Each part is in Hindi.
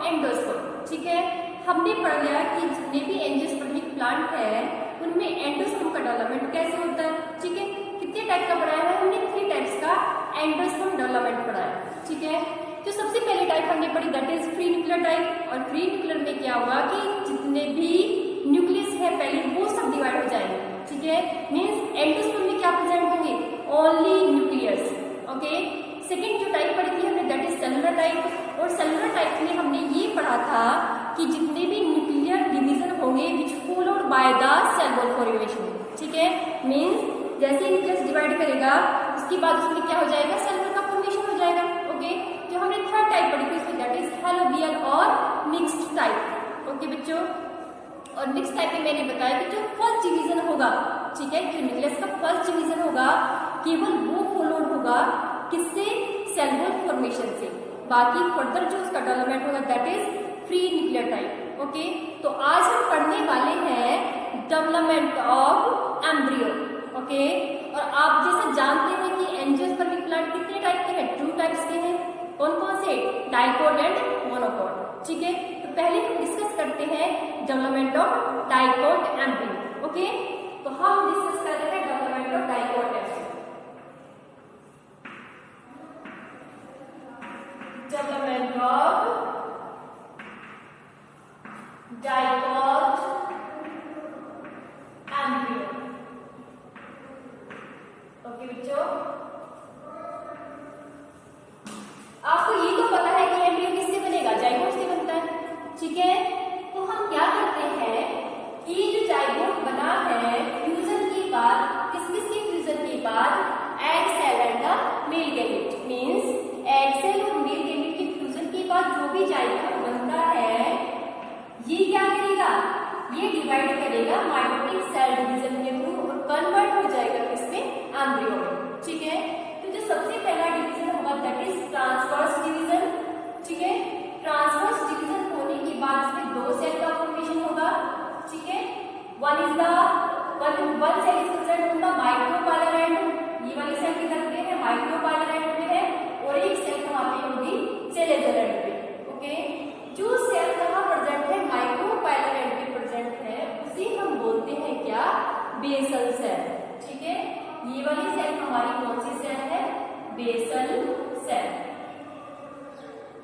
एंडोस्पर्म। ठीक है, हमने पढ़ लिया कि जितने भी एंजियोस्पर्मिक प्लांट है उनमें एंडोस्पर्म का डेवलपमेंट कैसे होता है। ठीक है, कितने टाइप का पढ़ाया है हमने? 3 टाइप्स का एंडोस्पर्म डेवलपमेंट पढ़ाया। ठीक है, जो सबसे पहली टाइप हमने पढ़ी that is free nuclear type. और फ्री न्यूक्लियर में क्या हुआ कि जितने भी न्यूक्लियस है पहले वो सब डिवाइड हो जाएंगे। ठीक है, मींस एंडोस्पर्म में क्या प्रेजेंट होंगे? Only nucleus. ओके, सेकंड जो टाइप पढ़ी थी हमने दैट इज सेलुलर टाइप। और सेलुलर टाइप में हमने ये पढ़ा था कि जितने भी न्यूक्लियर डिवीजन होंगे which followed by the cell wall formation. ठीक है, मींस जैसे न्यूक्लियस डिवाइड करेगा उसके बाद उसमें क्या हो जाएगा? सेल वॉल का फॉर्मेशन हो जाएगा। ओके, जो हमने थर्ड टाइप पढ़ी थी उसमें दैट इज हेलोबियल और मिक्स्ड टाइप। ओके बच्चों, और मिक्स टाइप में मैंने बताया कि जो फर्स्ट डिवीजन होगा, ठीक है, जो न्यूक्लियस का फर्स्ट डिवीजन होगा केवल वो फॉलोड होगा किससे? सेल वॉल फॉर्मेशन से। बाकी फर्दर जो उसका डेवलपमेंट होगा that is free nuclear type. Okay, तो आज हम पढ़ने वाले हैं डेवलपमेंट ऑफ एम्ब्रियो। ओके, और आप जैसे जानते हैं कि एंजियोस्पर्मिक प्लांट कितने टाइप के हैं? 2 टाइप्स के हैं। कौन कौन से? Dicot and monocot. ठीक है, तो पहले हम डिस्कस करते हैं development of dicot embryo. Okay, तो हम डिस्कस कर रहे हैं development of dicot embryo. Development of dicot embryo. Okay बच्चों, आपको ये तो पता है कि एम्ब्रियो किससे बनेगा? जाइगोट से बनता है। ठीक है, तो हम क्या करते हैं कि ये जो जाइगोट बना है फ्यूजन के बाद, किस किस के फ्यूजन के बाद? Egg cell and the male gamete. Means egg cell और मेल गैमेट के फ्यूजन के बाद जो भी जाइगोट बनता है ये क्या करेगा? ये डिवाइड करेगा माइटोटिक सेल डिवीजन के थ्रू और कन्वर्ट हो जाएगा किसमें? एम्ब्रियो में। ठीक है, तो जो सबसे पहला डिवीजन होगा दैट इज ट्रांसवर्स डिवीजन। ठीक है, ट्रांसवर्स डिवीजन होने के बाद इसमें 2 सेल का फॉर्मेशन होगा। ठीक है, one cell is present on the micropylar end. ये वाली सेल किधर पे है? माइक्रोपाइलर एंड पे है। और एक सेल कहां पे होगी? सेलेजर एंड पे। ओके, जो सेल कहां प्रेजेंट है? माइक्रोपाइलर एंड पे प्रेजेंट है, उसे हम बोलते हैं क्या? Basal cell. ठीक है, ये वाली सेल हमारी कौन सी सेल है? Basal cell.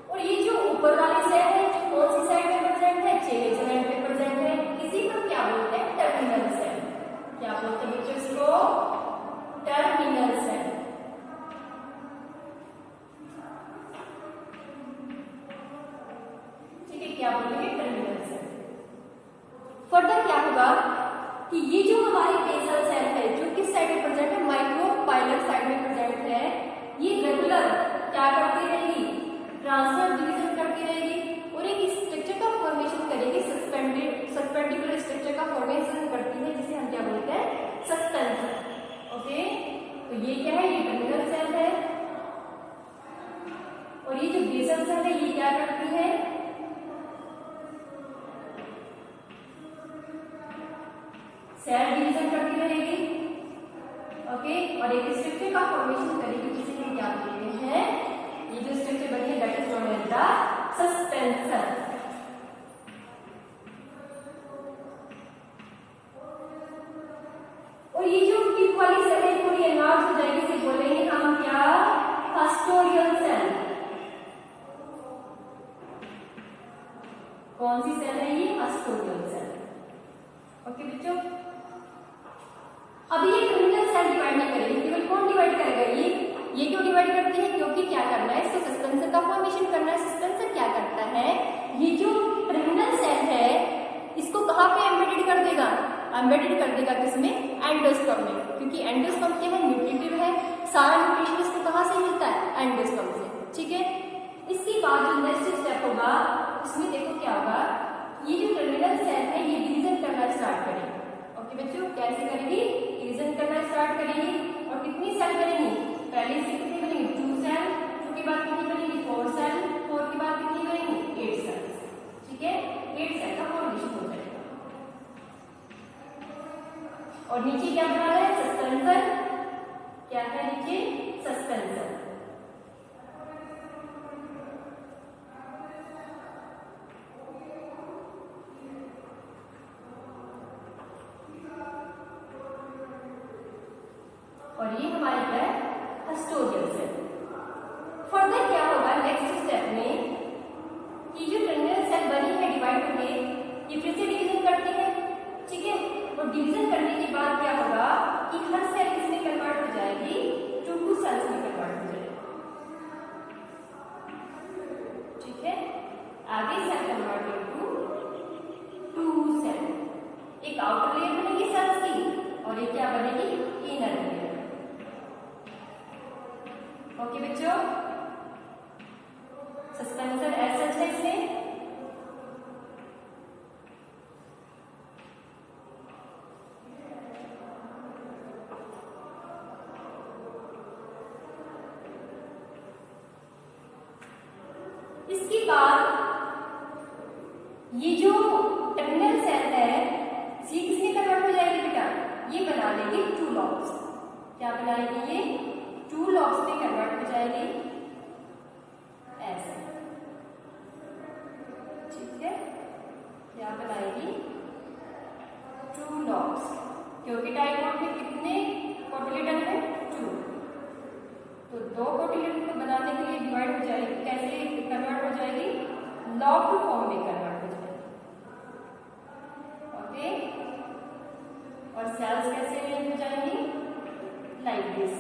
और ये जो ऊपर वाली सेल है जो कौन सी साइड में प्रेजेंट है? सेलेजर एंड पे प्रेजेंट है। इसी को क्या बोलते हैं? Terminal cell. क्या बोलते हैं बच्चों इसको? Terminal cell. ठीक है, क्या बोलेंगे? Terminal cell. फर्दर क्या होगा कि ये जो हमारी बेसल सेल है जो किस साइड में प्रेजेंट है? माइक्रोपाइलर साइड में प्रेजेंट है। ये रेगुलर क्या करती रहेगी? ट्रांसवर्स डिवीजन करती रहेगी और एक स्ट्रक्चर का फॉर्मेशन करेगी। सस्पेंडिकुलर स्ट्रक्चर का फॉर्मेशन करती है जिसे हम क्या बोलते हैं? सस्पेंशन। ओके, तो ये क्या है? ये टर्मिनल सेल है। और ये जो बेसल सेल है ये क्या करती है? सेल डिवीजन करती रहेगी। ओके, और एक स्ट्रक्चर का फॉर्मेशन करेगी जिसे हम क्या बोलते हैं? ये जो स्ट्रक्चर बनी है that is known as the suspension. और ये जो टिप वाली सेल है थोड़ी एनलार्ज हो जाएगी, इसे बोलेंगे हम क्या? Custodial cell. कौन सी सेल है ये? Custodial cell. ओके बच्चों, अब ये टर्मिनल सेल डिवाइड नहीं करेगी, केवल कौन डिवाइड करेगा? ये क्यों डिवाइड करती है? क्योंकि क्या करना है? इसको सस्पेंसर का फॉर्मेशन करना है। सस्पेंसर क्या करता है? ये जो टर्मिनल सेल है इसको कहां पे एम्बेडेड कर देगा? एम्बेडेड कर देगा किसमें? एंडोस्पर्म में। क्योंकि एंडोस्पर्म क्या है? न्यूट्रिटिव है। सारा न्यूट्रिशन इसको कहां से मिलता है? एंडोस्पर्म से। ठीक है, इसके बाद जो नेक्स्ट स्टेप होगा उसमें देखो क्या होगा? ये जो टर्मिनल सेल है ये डिवीजन करना स्टार्ट करेगी। ओके बच्चों, कैसे करेगी? डिवीजन करना स्टार्ट करेगी। और कितनी सेल करेंगी? पहले से कितनी बनेगी? 2 सेल। 2 के बाद कितनी बनेगी? 4 सेल। 4 के बाद कितनी बनेगी? 8 सेल। ठीक है, 8 सेल का फॉर्मेशन हो जाएगा। और नीचे क्या बना है? सस्पेंसर। क्या है नीचे? सस्पेंसर। ये हमारे है कस्टोडियल सेल। फर्दर क्या होगा नेक्स्ट स्टेप में कि जो टर्मिनल सेल बनी है डिवाइड होके ये फिर से डिवीजन करती है, ठीक है। और डिवीजन करने के बाद क्या होगा कि हर सेल किसमें कन्वर्ट हो जाएगी, टू सेल्स में कन्वर्ट हो जाएगी, ठीक है। आगे cell convert into two cell, एक आउटर लेयर बनेगी सेल्स की और एक क्या बनेगी इनर लेयर। ओके बच्चों, सस्पेंसर एज सच है इसमें। इसके बाद ये जो टर्मिनल सेल है ये किसमें कन्वर्ट हो जाएगी बेटा, ये बना लेगी टू लॉब्स। क्या बना लेगी ये टू लॉब्स में कन्वर्ट हो जाएगी ऐसे, ठीक है। क्या बनाएगी टू लॉब्स, क्योंकि डायगोनल में कितने कोटिलेडन है, टू, तो दो कोटिलेडन को बनाने के लिए डिवाइड हो जाएगी, कैसे कन्वर्ट हो जाएगी, लॉब्ड फॉर्म में कन्वर्ट हो जाएगी, ओके। और सेल्स कैसे अरेंज हो जाएंगी, लाइक दिस।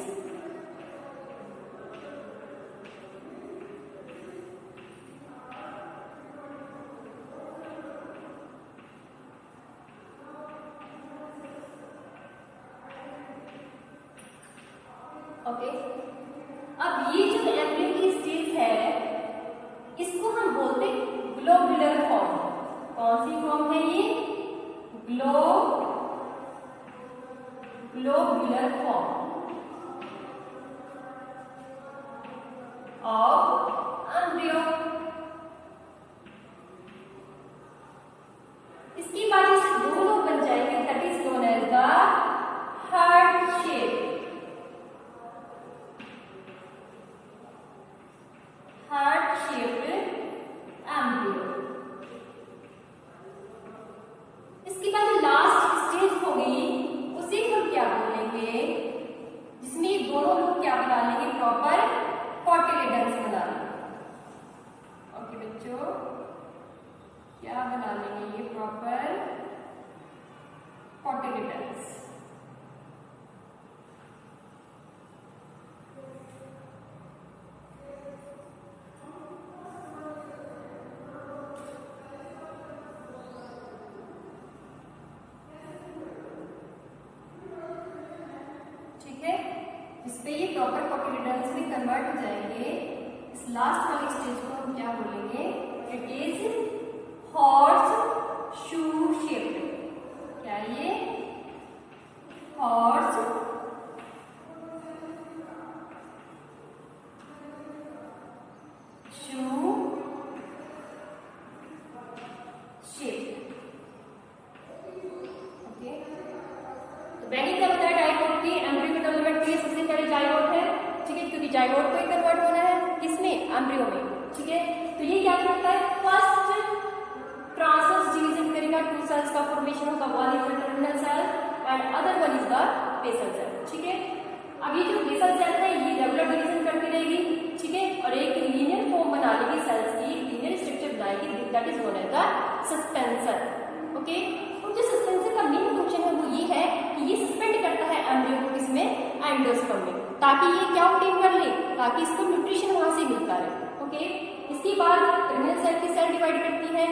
ओके, अब ये जो एम्ब्रियो की स्टेज है इसको हम बोलते हैं ग्लोबुलर फॉर्म। कौन सी फॉर्म है ये, ग्लोबुलर फॉर्म ऑफ एम्ब्रियो। इसकी वजह से दो लोग बन जाएंगे, that is known as the heart shape, heart shaped embryo. इसके बाद जो लास्ट स्टेज होगी उसे हम क्या बोलेंगे, जिसमें दोनों लोग क्या बना लेंगे, प्रॉपर कोटिलेडन्स बना लेंगे। ओके बच्चों, क्या बना लेंगे ये प्रॉपर कोटिलेडन्स। जिसपे ये प्रॉपर कोटिलेडन्स में कन्वर्ट हो जाएंगे। इस लास्ट वाली स्टेज को हम क्या बोलेंगे, it is horse shoe shaped. क्या ये हॉर्स शू शेप्ड। ओके, तो मैंने क्या बताया, डायगोट की एम्ब्रियो डेवलपमेंट के लिए सबसे पहले जाइगोट है, ठीक है, क्योंकि जाइगोट को ही कन्वर्ट होना है किसमें, एम्ब्रियो में, ठीक है। तो ये क्या करता है, फर्स्ट ट्रांसवर्स डिवीजन करेगा, टू सेल्स का फॉर्मेशन होगा, one is the terminal cell and other one is the basal cell, ठीक है। अब ये जो बेसल सेल है ये रेगुलर डिवीजन करती रहेगी, ठीक है, और एक लीनियर फॉर्म बना लेगी सेल्स की, लीनियर स्ट्रक्चर बनाएगी, that is known as the suspensor. Okay, और जो सस्पेंसर का मेन फंक्शन है वो ये है कि ये सस्पेंड करता है एम्ब्रियो को किसमें, एंडोस्पर्म में, ताकि ये क्या ऑब्टेन कर ले, ताकि इसको न्यूट्रिशन वहां से मिलता रहे। ओके, इसके बाद टर्मिनल सेल की सेल डिवाइड करती है,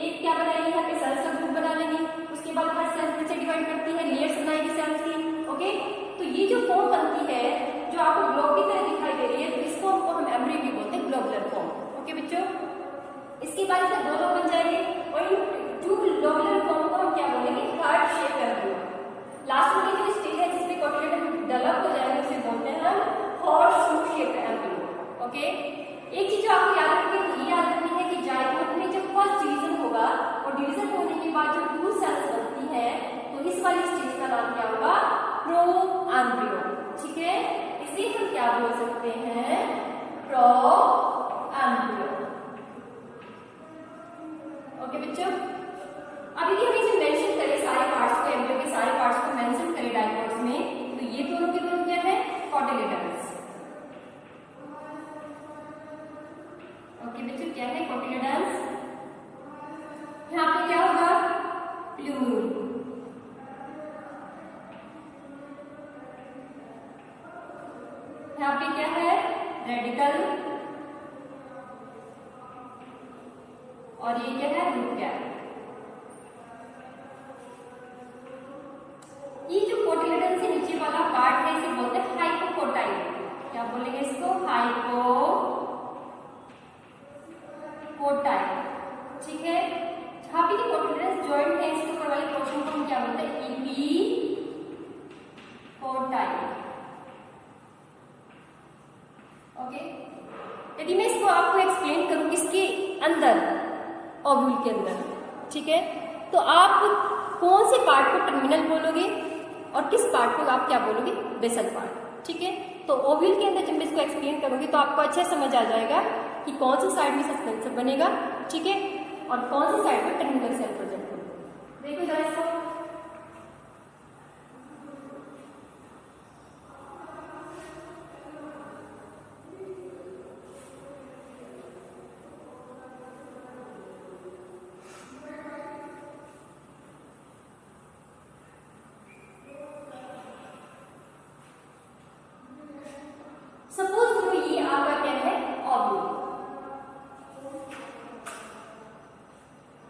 एक क्या बनाएगी, यहाँ पे सेल्स का ग्रुप बना लेगी, उसके बाद हर सेल फिर से डिवाइड करती है, लेयर्स बनाएगी सेल्स की। ओके, तो ये जो फॉर्म बनती है जो आपको ग्लोब की तरह दिखाई दे रही है, तो इस फॉर्म को हम एम्ब्रियो भी बोलते हैं, ग्लोबुलर फॉर्म। ओके बच्चों, इसके बाद इसमें दो लोग बन जाएंगे और इन टू ग्लोबुलर फॉर्म को हम क्या बोलेंगे, हार्ट शेप एम्ब्रियो। लास्ट में जो स्टेज है जिसमें कोटिलेडन डेवलप हो जाएंगे उसे बोलते हैं हम horse shoe shape embryo. Okay, एक चीज जो आपको याद रखनी है, ये याद रखनी है कि जाइगोट में जब फर्स्ट डिवीजन होगा और डिवीजन होने के बाद जो टू सेल्स बनती है तो इस वाली स्टेज का नाम क्या होगा, प्रो एम्ब्रियो, ठीक है। इसे हम क्या बोल सकते हैं, प्रो एम्ब्रियो। ओके बच्चों, अभी भी हमें जो मेंशन करे सारे पार्ट्स को, एम्ब्रियो के सारे पार्ट्स को मेंशन करे डायगोट्स में, तो ये दोनों के दोनों क्या है, यहाँ पे क्या है, रेडिकल, और ये क्या है, रूट कैप। ये जो कोटिलेडन से नीचे वाला पार्ट है इसे बोलते हैं हाइपोकोटाइल। क्या बोलेंगे इसको, हाइपोकोटाइल। ठीक है, जहां पे कोटिलेडन जॉइंट है इसके ऊपर वाले पोर्शन को हम क्या बोलते हैं, एपिकोटाइल। ओके, यदि मैं इसको आपको एक्सप्लेन करूं किसके अंदर, ओव्यूल के अंदर, ठीक है, तो आप कौन से पार्ट को टर्मिनल बोलोगे और किस पार्ट को आप क्या बोलोगे, बेसल पार्ट। ठीक है, तो ओव्यूल के अंदर जब मैं इसको एक्सप्लेन करूंगी तो आपको अच्छा समझ आ जाएगा कि कौन सी साइड में सस्पेंसर बनेगा, ठीक है, और कौन सी साइड में टर्मिनल सेल प्रेजेंट होगा। देखो जरा इसको, सपोज करो ये आपका क्या है, ओव्यूल।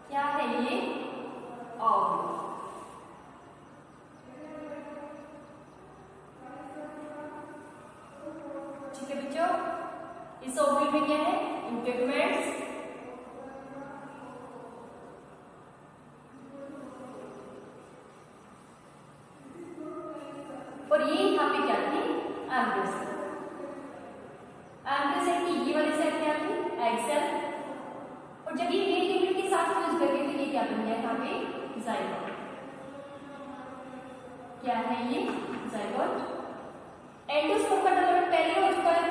क्या है ये, ओव्यूल। ठीक है बच्चों, इस ओव्यूल में क्या है, इंटेगुमेंट्स, और ये यहाँ पे क्या थी, एम्ब्रियो। एम्ब्रियो सेल की ये वाली सेल क्या थी, एग सेल, और जब ये मेल यूनिट के साथ फ्यूज कर गई तो ये क्या बन गया, यहाँ पे जाइगोट। क्या है ये, जाइगोट। एंडोस्पर्म का डेवलपमेंट पहले हो चुका है,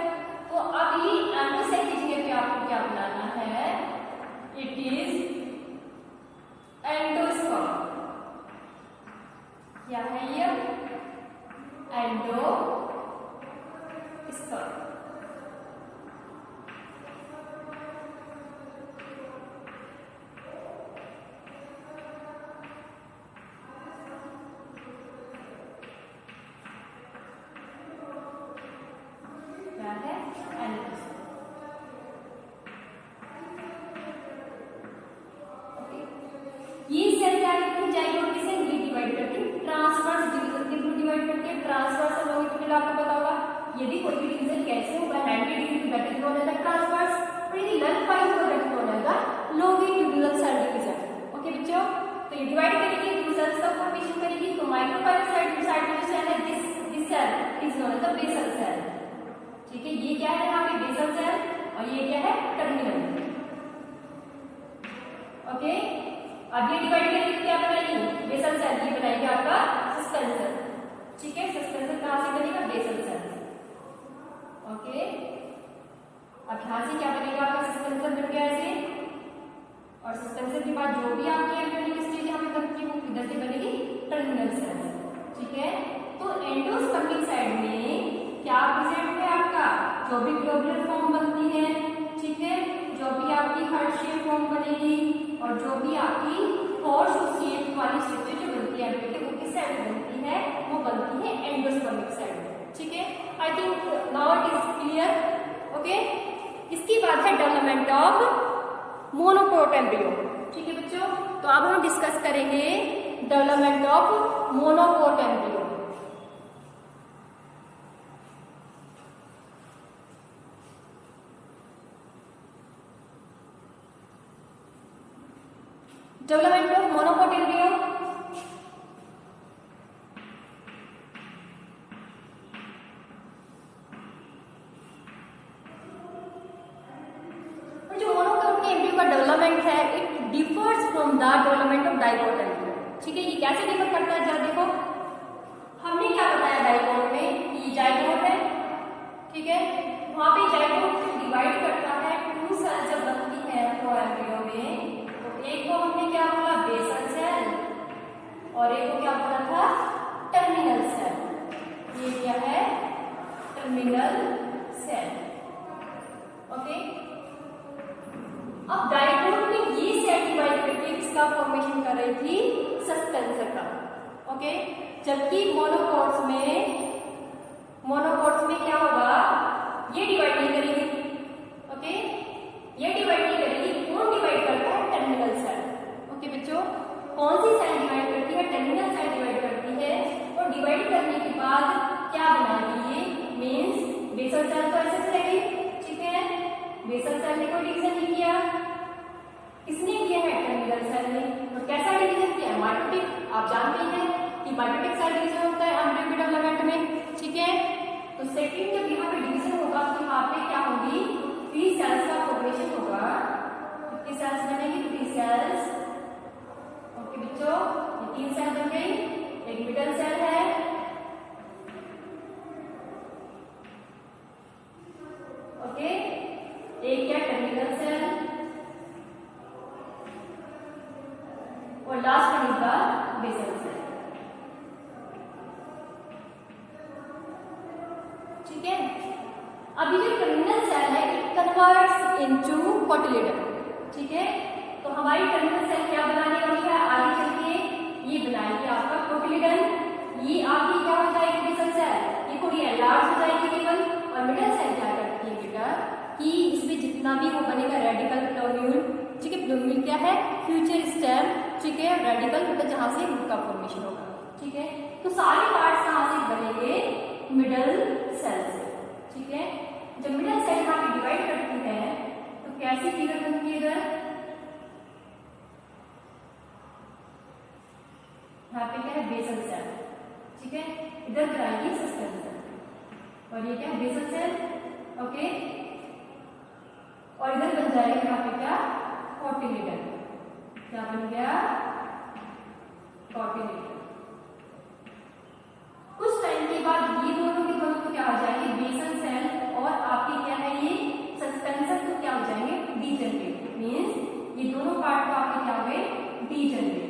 तो अब ये एम्ब्रियो सेल की जगह पे आपको क्या बनाना है, इट इज एंडोस्पर्म। क्या है ये, एंडोस्पर्म। क्या है, एंडोस्पर्म। ये सेल क्या करती है, जाइगोट की सेल डिवाइड करती है, ट्रांसवर्स डिवीजन के थ्रू डिवाइड करती है। ट्रांसवर्स और लॉन्गिट्यूडिनल आपको पता होगा, यदि कोई भी डिवीजन कैसे होगा, 90 degree that is known as the transverse, और यदि लेंथवाइज होगा that is known as the longitudinal cell division. Okay बच्चों, तो ये डिवाइड करेगी, दो सेल्स का फॉर्मेशन करेगी, तो माइक्रोपाइलर साइड में जो सेल है, this cell is known as the basal cell. ठीक है, ये क्या है यहाँ पे, बेसल सेल, और ये क्या है, टर्मिनल। ओके, अब ये डिवाइड करके क्या बनाएगी, बेसल सेल, ये बनाएगी आपका सस्पेंसर। ठीक है, सस्पेंसर कहां से बनेगा, बेसल सेल। ओके, अब यहां से क्या बनेगा, आपका सस्पेंसर बन गया ऐसे, और सस्पेंसर के बाद जो भी आपकी एम्ब्रियोनिक स्टेज यहाँ पे बनती है वो किधर से बनेगी, टर्मिनल सेल। ठीक है, तो एंडोस्पर्मिक साइड में क्या प्रेजेंट है आपका, जो भी ग्लोबुलर फॉर्म बनती है, ठीक है, जो भी आपकी हार्ट शेप फॉर्म बनेगी, और जो भी आपकी हॉर्स शेप वाली स्ट्रक्चर जो बनती है एम्ब्रियो वो किस साइड बनती है, वो बनती है एंडोस्पर्मिक साइड। ठीक है, I think now it is clear. Okay, इसके बाद है डेवलपमेंट ऑफ मोनोकोट एम्ब्रियो। ठीक है बच्चों, तो अब हम डिस्कस करेंगे development of monocot embryo. Development of monocot embryo, और जो मोनोकोट एम्ब्रियो का डेवलपमेंट है it differs from the development of dicot embryo. ठीक है, ये कैसे डिफर करता है, जरा देखो, हमने क्या बताया डाइकोट में, ये जाइगोट है। ठीक है, वहां पे जाइगोट डिवाइड करता है, टू सेल जब बनती है तो एम्ब्रियो में, एक को हमने क्या बोला, बेसल सेल, और एक को क्या बोला था, टर्मिनल सेल। ये क्या है, टर्मिनल सेल। ओके, अब डाइकोट में ये सेल डिवाइड करके किसका फॉर्मेशन कर रही थी, सस्पेंसर का। ओके, जबकि मोनोकोट्स में क्या होगा, बेसल सेल तो ऐसे रहेगी, ठीक है। बेसल सेल ने कोई डिवीजन नहीं किया, किसने किया है? टर्मिनल सेल ने। और कैसा डिवीजन किया? माइटोटिक। आप जानते हैं कि माइटोटिक सेल डिवीजन होता है एम्ब्रियो डेवलपमेंट में, ठीक है। तो सेकंड जब यहाँ पे डिवीजन होगा तो यहाँ पे क्या होगी? फ्री सेल्स का फॉर्मेशन होगा। कितनी सेल्स बनेगी? Free sales. ओके बच्चों, ये 3 सेल बन गई। एक मिडल सेल है, ओके, एक क्या? टर्मिनल सेल, और लास्ट बनेगा बेसल सेल, ठीक है। अब ये जो टर्मिनल सेल है इट कन्वर्ट्स इनटू कोटिलेडन, ठीक है। तो हमारी टर्मिनल सेल क्या बनाने वाली है? आगे चल के ये बनाएगी आपका कोटिलेडन। ये आपकी क्या हो जाएगी? Basal cell. ये थोड़ी एनलार्ज हो जाएगी केवल। और मिडल सेल क्या करती है बेटा कि इसमें जितना भी वो बनेगा रेडिकल प्लोम्यूल, ठीक है। प्लोम्यूल क्या है? फ्यूचर स्टेम, ठीक है। रेडिकल मतलब जहां से रूट का फॉर्मेशन होगा, ठीक है। तो सारे पार्ट्स कहां से बनेंगे? मिडल सेल से, ठीक है। जब मिडल सेल यहाँ पे डिवाइड करती है तो कैसी फिगर बनती है? इधर यहाँ पे क्या है? बेसल सेल, ठीक है। इधर बनाएगी सस्पेंशन, और ये क्या है? Basal cell, okay. और इधर बन जाएगा यहाँ पे क्या? कोटिलेडन। क्या बन गया? कोटिलेडन। कुछ टाइम के बाद ये दोनों के दोनों तो क्या हो जाएंगे? बेसल सेल और आपके क्या है? ये सस्पेंशन तो क्या हो जाएंगे? डीजनरेट। मींस ये दोनों पार्ट को आपके क्या हो गए? डीजनरेट।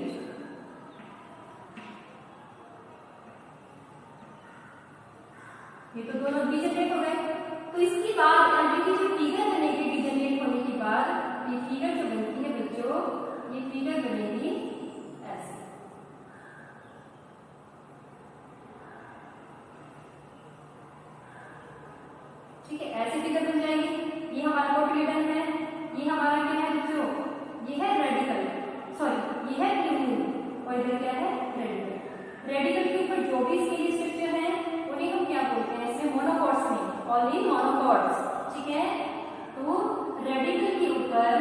ये तो दोनों डीजनरेट हो गए। तो इसके बाद आगे की जो फिगर बनेगी डीजनरेट होने के बाद, ये फिगर जो बनती है बच्चों, ये फिगर बनेगी ऐसे, ठीक है। ऐसे फिगर बन जाएगी। ये हमारा कोटिलेडन है, ये हमारा क्या है बच्चों? ये है रेडिकल, सॉरी ये है प्लूम्यूल, और इधर क्या है? रेडिकल। रेडिकल के ऊपर जो भी इसके स्ट्रक्चर है उन्हें हम क्या बोलते हैं? इसमें मोनोकॉट्स में, ओनली मोनोकॉट्स, ठीक है। तो रेडिकल के ऊपर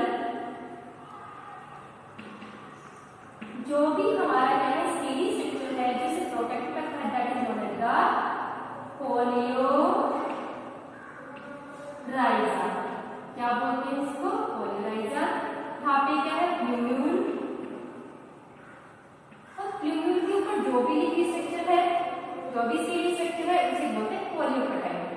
जो भी हमारा क्या है? स्केली स्ट्रक्चर है जिसे प्रोटेक्ट करता है, that is known as the coleorhiza. क्या बोलते हैं इसको? पोलियोराइजा। यहाँ पे क्या है? प्लूम्यूल। और प्लूम्यूल के ऊपर जो भी लीफी स्ट्रक्चर है, जो भी स्केली स्ट्रक्चर है, उसे बोलते हैं पोलियोपेटाइट।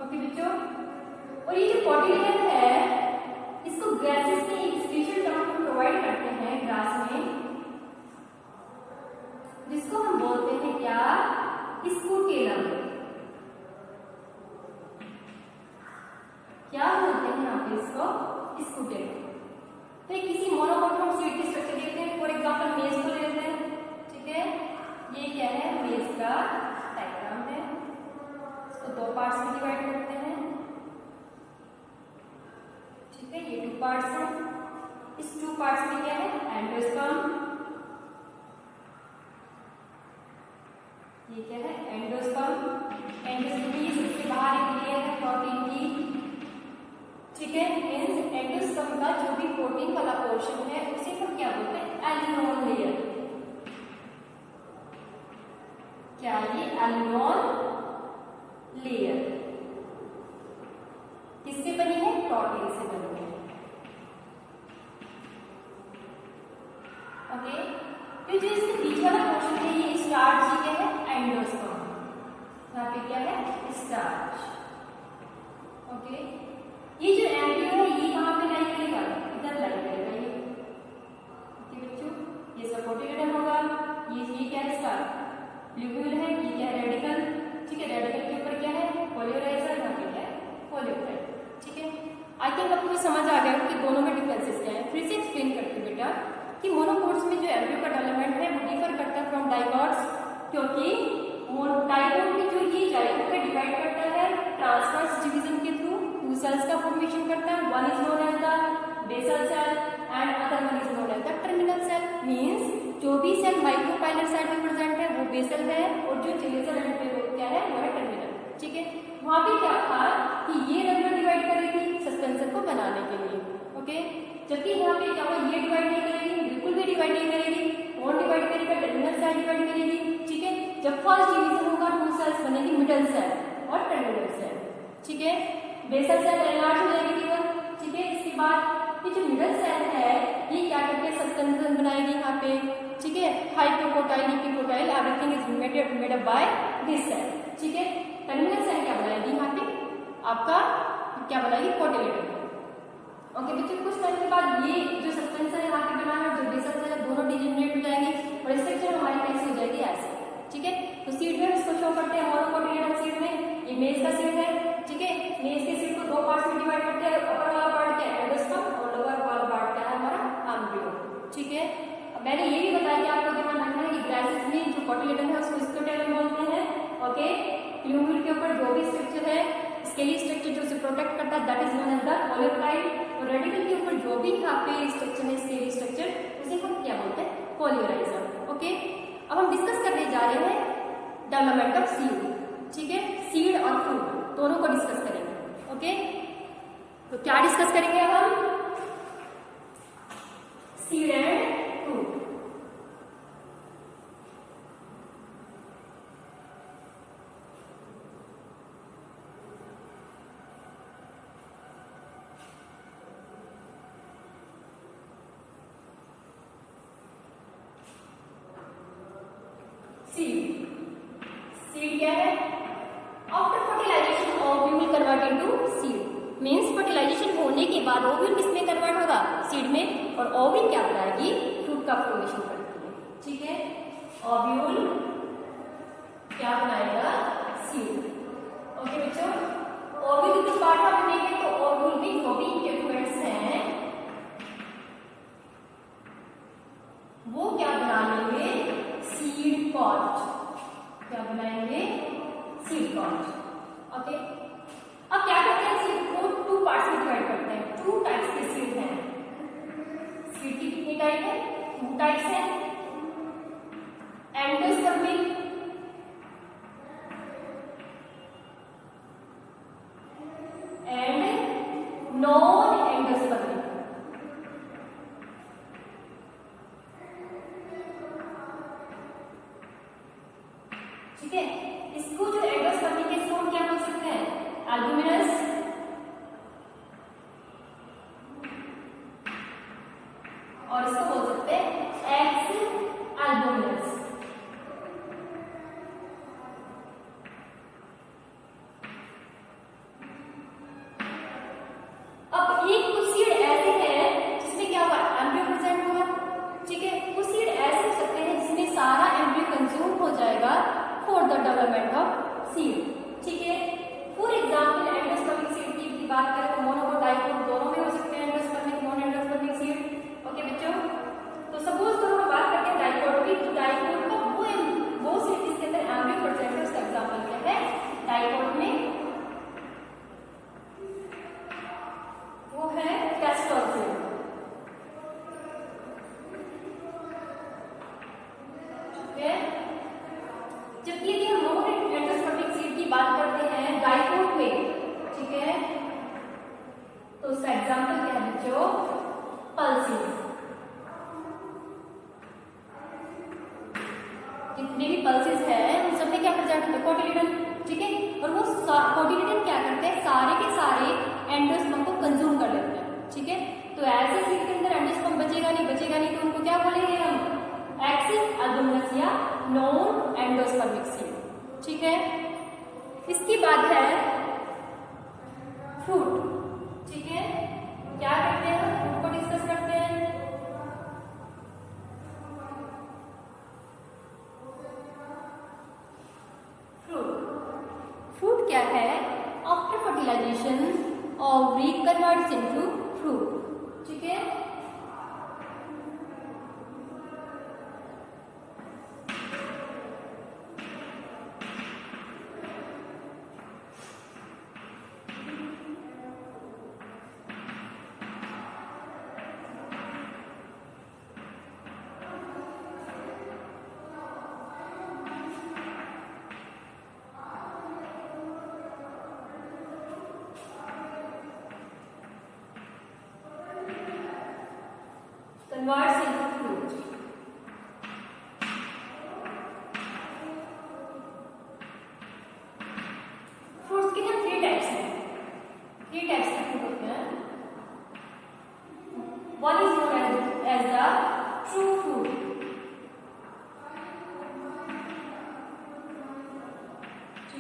ओके बच्चों, और ये जो कोटिलेडन है इसको गैसेस में एक स्पेशल टर्म प्रोवाइड करते हैं ग्रास में, जिसको हम बोलते हैं क्या? स्कूटेलम। क्या बोलते हैं यहाँ पे इसको? स्कूटेलम। तो किसी मोनोकोटोम स्वीट की स्ट्रक्चर देखते हैं। फॉर एग्जांपल मेज को ले लेते हैं, ठीक है। ये क्या है? मेज का डायग्राम है। इसको 2 पार्ट्स में डिवाइड करते हैं, ठीक है। ये 2 पार्ट्स हैं। इस 2 पार्ट्स में क्या है? एंडोस्पर्म। ये क्या है? एंडोस्पर्म। एंडोस्पर्म की सबसे बाहर एक लेयर है प्रोटीन की, ठीक है। मींस एंडोस्पर्म का जो भी प्रोटीन वाला पोर्शन है उसे हम क्या बोलते हैं? एलिनोल लेयर। क्या ये? एलिनोल लेयर किससे बनी है? प्रोटीन से बनी है, ओके। तो जो इसके बीच वाला पोर्शन है ये स्टार्च, ये क्या है? एंडोस्पर्म। यहाँ पे क्या है? Starch, okay. ये जो एम्ब्रियो है ये कहाँ पे लाई करेगा? इधर लाई करेगा ये, ओके बच्चों। ये सपोर्टेड होगा। ये क्या है? इसका प्लूम्यूल है। ये क्या है? रेडिकल, ठीक है। रेडिकल के ऊपर क्या है? पोलियोराइजा। यहाँ पे क्या है? पोलियोपेटाइट, ठीक है। आई थिंक आपको समझ आ गया कि दोनों में डिफरेंसेस क्या है। फिर से एक्सप्लेन करती हूँ बेटा कि मोनोकोट्स में जो एम्ब्रियो का डेवलपमेंट है वो डिफर करता है फ्रॉम डाइकोट्स, क्योंकि डाइकोट में जो ये जाइगोट का डिवाइड करता है ट्रांसवर्स डिवीजन के थ्रू 2 सेल्स का फॉर्मेशन करता है। One is known as the basal cell and other one is known as the terminal cell. Means जो भी सेल माइक्रोपाइलर साइड में प्रेजेंट है वो बेसल है, और जो जिलेसर एंड पे वो क्या है, वो है टर्मिनल। ठीक है, वहां पे क्या था कि ये रेगुलर डिवाइड कर रही थी सस्पेंसर को बनाने के लिए। ओके, जबकि यहाँ पे क्या हुआ, ये डिवाइड नहीं करेगी, बिल्कुल भी डिवाइड नहीं करेगी। कौन डिवाइड करेगा, टर्मिनल साइड डिवाइड करेगी। ठीक है, जब फर्स्ट डिवीजन होगा टू सेल्स बनेगी, मिडल सेल और टर्मिनल सेल। ठीक है, बेसल सेल एनलार्ज हो जाएगी केवल। ठीक है, इसके बाद ये जो मिडल सेल है ये क्या करके सस्पेंशन बनाएगी यहाँ पे। ठीक है, hypocotyl epicotyl everything is made up by this cell. ठीक है, टर्मिनल सेल क्या बनाएगी यहाँ पे, आपका क्या बनाएगी, कोटिलेडन। ओके बच्चों, कुछ टाइम के बाद ये जो सस्पेंसर यहाँ पे बना है, जो बेसल सेल है, दोनों डिजेनरेट हो जाएंगे और स्ट्रक्चर हमारी कैसे हो जाएगी, ऐसे। ठीक है, तो सीड में इसको शो करते हैं मोनोकोटिलेडन सीड में, ये मेज का सीड है। ठीक है, मेज के सीड को दो पार्ट्स में डिवाइड करते हैं, अपर वाला पार्ट क्या है, एंडोस्पर्म, और लोअर वाला पार्ट क्या है, हमारा एम्ब्रियो। ठीक है, अब मैंने ये भी बताया कि आपको ध्यान रखना है कि ग्राइसिस में जो कोटिलेडन है उसको स्क्लेटन बोलते हैं। ओके, प्लूमिड के ऊपर जो भी स्ट्रक्चर है, स्केली स्ट्रक्चर जो उसे प्रोटेक्ट करता है, that is known as the coleoptile, और रेडिकल के ऊपर जो भी यहाँ पे स्ट्रक्चर है, स्केली स्ट्रक्चर, उसे हम क्या बोलते हैं, कोलियोराइजम। ओके, अब हम डिस्कस करने जा रहे हैं डेवलपमेंट ऑफ सीड। ठीक है, सीड और फ्रूट दोनों को डिस्कस करेंगे। ओके, तो क्या डिस्कस करेंगे अब हम, सीड एंड फ्रूट। सीड क्या है, after fertilization ovule convert into seed, means fertilization होने के बाद ओव्यूल किसमें कन्वर्ट होगा, सीड में, और ओव्यूल क्या बनाएगी, फ्रूट का फॉर्मेशन करती है। ठीक है, ओव्यूल क्या बनाएगा, सीड। ओके बच्चों, ओव्यूल के कुछ पार्ट हम देखें तो ओव्यूल में जो भी इंटरफेरेंस हैं वो क्या बना लेंगे, सीड पॉड। क्या बनाएंगे, सीड पॉड। ओके, अब क्या करते हैं, सीड को टू पार्ट्स में डिवाइड करते हैं। टू टाइप्स के सीड हैं। सीड की कितनी टाइप है, टू टाइप्स है, एंडोस्पर्मिक एंड नॉन एंडोस्पर्मिक। ठीक है, इसको जो एंडोस्पर्मिक है इसको हम क्या बोल सकते हैं, एल्बुमिनस, और इसको बोल सकते हैं एक्स एल्बुमिनस। अब एक कुछ सीड ऐसे हैं जिसमें क्या होगा, एम्ब्रियो प्रेजेंट होगा। ठीक है, कुछ सीड ऐसे हो सकते हैं जिसमें सारा एम्ब्रियो कंज्यूम हो जाएगा for the development of seed. ठीक है, फॉर एग्जांपल एंडोस्पर्मिक सीड की बात करें तो मोनो और डाइकोट दोनों में हो सकते हैं, endospermic non endospermic seed. Okay बच्चों, तो सपोज तो हम बात करते हैं डाइकोट की, तो डाइकोट का वो सीड जिसके अंदर एम्ब्रियो प्रेजेंट है उसका एग्जांपल क्या है, डाइकोट में वो है कैस्टर सीड। ठीक है, जबकि यदि हम नॉन एंडोस्पर्मिक सीड की बात करते हैं डाइकोट में, ठीक है, तो उसका एग्जांपल क्या है बच्चों, पल्सेस। जितने भी पल्सेस हैं उन सब में क्या प्रेजेंट होता है, कोटिलेडन। ठीक है, और वो कोटिलेडन क्या करते हैं, सारे के सारे एंडोस्पर्म को कंज्यूम कर लेते हैं। ठीक है, तो ऐसे सीड के अंदर एंडोस्पर्म बचेगा नहीं, तो उनको क्या बोलेंगे हम, एक्स एल्बुमिनस या नॉन एंडोस्पर्मिक सीड। ठीक है, इसकी बात है फ्रूट। ठीक है, क्या करते हैं, फ्रूट को डिस्कस करते हैं। फ्रूट क्या है, after fertilization ovary converts into fruit. ठीक है,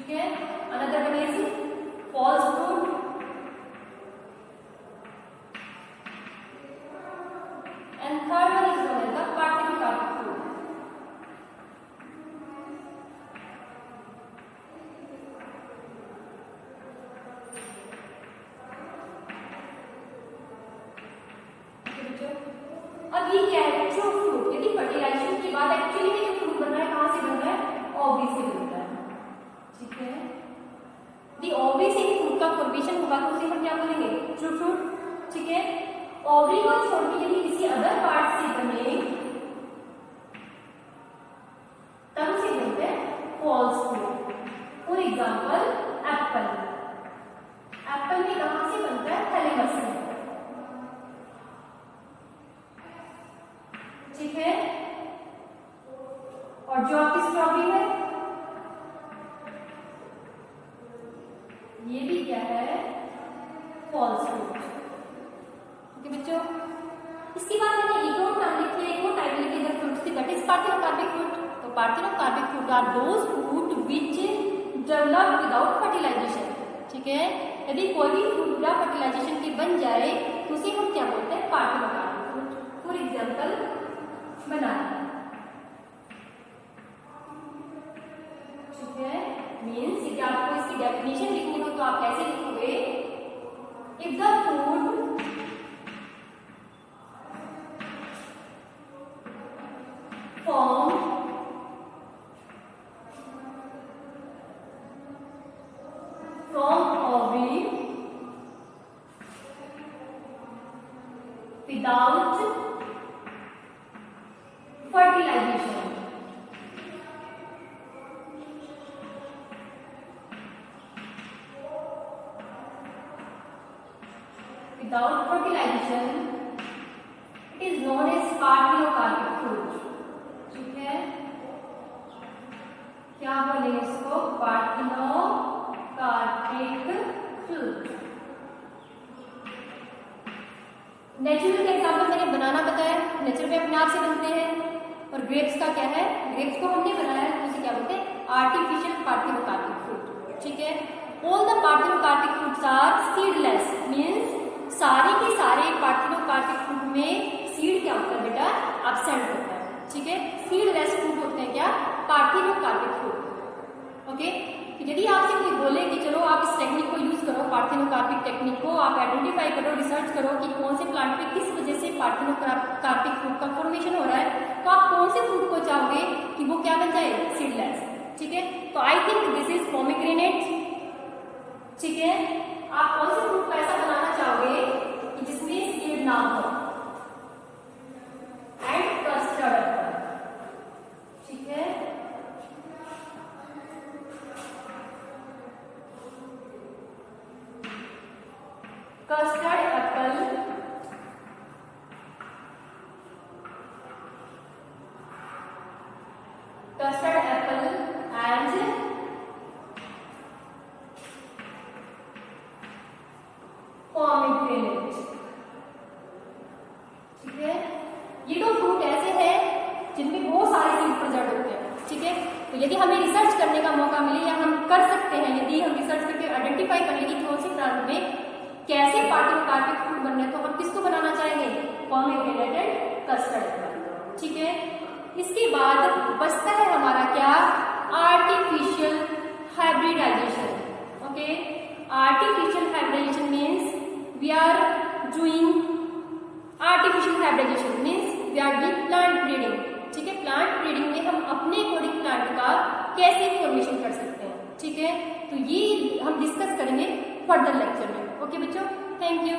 ठीक है। Another one is false fruit, and third one is known as the parthenocarpic fruit. अब ये क्या है, ट्रू फ्रूट। यदि फर्टिलाइजेशन के बाद एक्चुअली में जो फ्रूट बन रहा है कहां से बन रहा है, ओवरी से बनता है, ठीक है। दी ओवरी से ही फ्रूट का फॉर्मेशन होगा तो उसे हम क्या बोलेंगे, ट्रू फ्रूट, ठीक है। ओवरी को छोड़ के यदि किसी अदर पार्ट से बने तब उसे बोलते हैं false fruit. For example apple, apple में कहां से बनता है, थैलेमस से, ठीक है। और जो आपकी स्ट्रॉबेरी है ये भी क्या है, फॉल्स फ्रूट, ओके बच्चों। इसके बाद मैंने एक और नाम लिखे, एक और टाइप लिखे इधर फ्रूट्स की, दैट इज पार्थिनोकार्पिक फ्रूट। तो parthenocarpic fruit are those fruit which develop without fertilization, ठीक है। यदि कोई भी फ्रूट बिना फर्टिलाइजेशन के बन जाए तो उसे हम क्या बोलते हैं, पार्थिनोकार्पिक फ्रूट। फॉर एग्जाम्पल बनाना, ठीक है। मीन्स यदि आपको इसकी डेफिनेशन लिखनी हो तो आप कैसे लिखोगे, if the fruit form from ovary without fertilization, without fertilization it is known as parthenocarpic fruit, ठीक है। क्या बोलेंगे इसको, पार्थिनोकार्पिक फ्रूट। नेचुरल का एग्जाम्पल मैंने बनाना बताया, नेचुरल में अपने आप से बनते हैं। और ग्रेप्स का क्या है, ग्रेप्स को हमने बनाया तो उसे क्या बोलते हैं, आर्टिफिशियल पार्थिनोकार्पिक फ्रूट, ठीक है। All the parthenocarpic fruits are seedless, means सारे के सारे पार्थिनोकार्पिक फ्रूट में सीड क्या होता है बेटा, एब्सेंट होता है, ठीक है। सीडलेस फ्रूट होते हैं क्या, पार्थिनोकार्पिक फ्रूट, ओके। यदि आपसे कोई बोले कि चलो आप इस टेक्निक को यूज करो, पार्थिनोकार्पिक टेक्निक को आप आइडेंटिफाई करो, रिसर्च करो कि कौन से प्लांट पे किस वजह से पार्थिनोकार्पिक फ्रूट का फॉर्मेशन हो रहा है, तो आप कौन से फ्रूट को चाहोगे कि वो क्या बन जाए, सीडलेस, ठीक है। तो I think this is pomegranate, ठीक है। आप कौन से फ्रूट को ऐसा बनाना चाहोगे कि जिसमें सीड ना हो, एंड कस्टर्ड, ठीक है। Custard Apple, custard apple and pomegranate, ठीक है। ये दो फ्रूट ऐसे हैं जिनमें बहुत सारे सीड प्रेजेंट होते हैं, ठीक है। तो यदि हमें रिसर्च करने का मौका मिले या हम कर सकते हैं, यदि हम रिसर्च करके आइडेंटिफाई कर लेंगे कौन से प्लांट में कैसे पार्थिनोकार्पिक फ्रूट बनने हैं, तो हम किसको बनाना चाहेंगे, पोमेग्रेनेट एंड कस्टर्ड एप्पल, ठीक है। इसके बाद बचता है हमारा क्या, artificial hybridization, okay. Artificial hybridization means we are doing, artificial hybridization means we are doing plant breeding, ठीक है। प्लांट ब्रीडिंग में हम अपने अकॉर्डिंग प्लांट का कैसे फॉर्मेशन कर सकते हैं, ठीक है। तो ये हम डिस्कस करेंगे फर्दर लेक्चर में, ओके बच्चों, थैंक यू।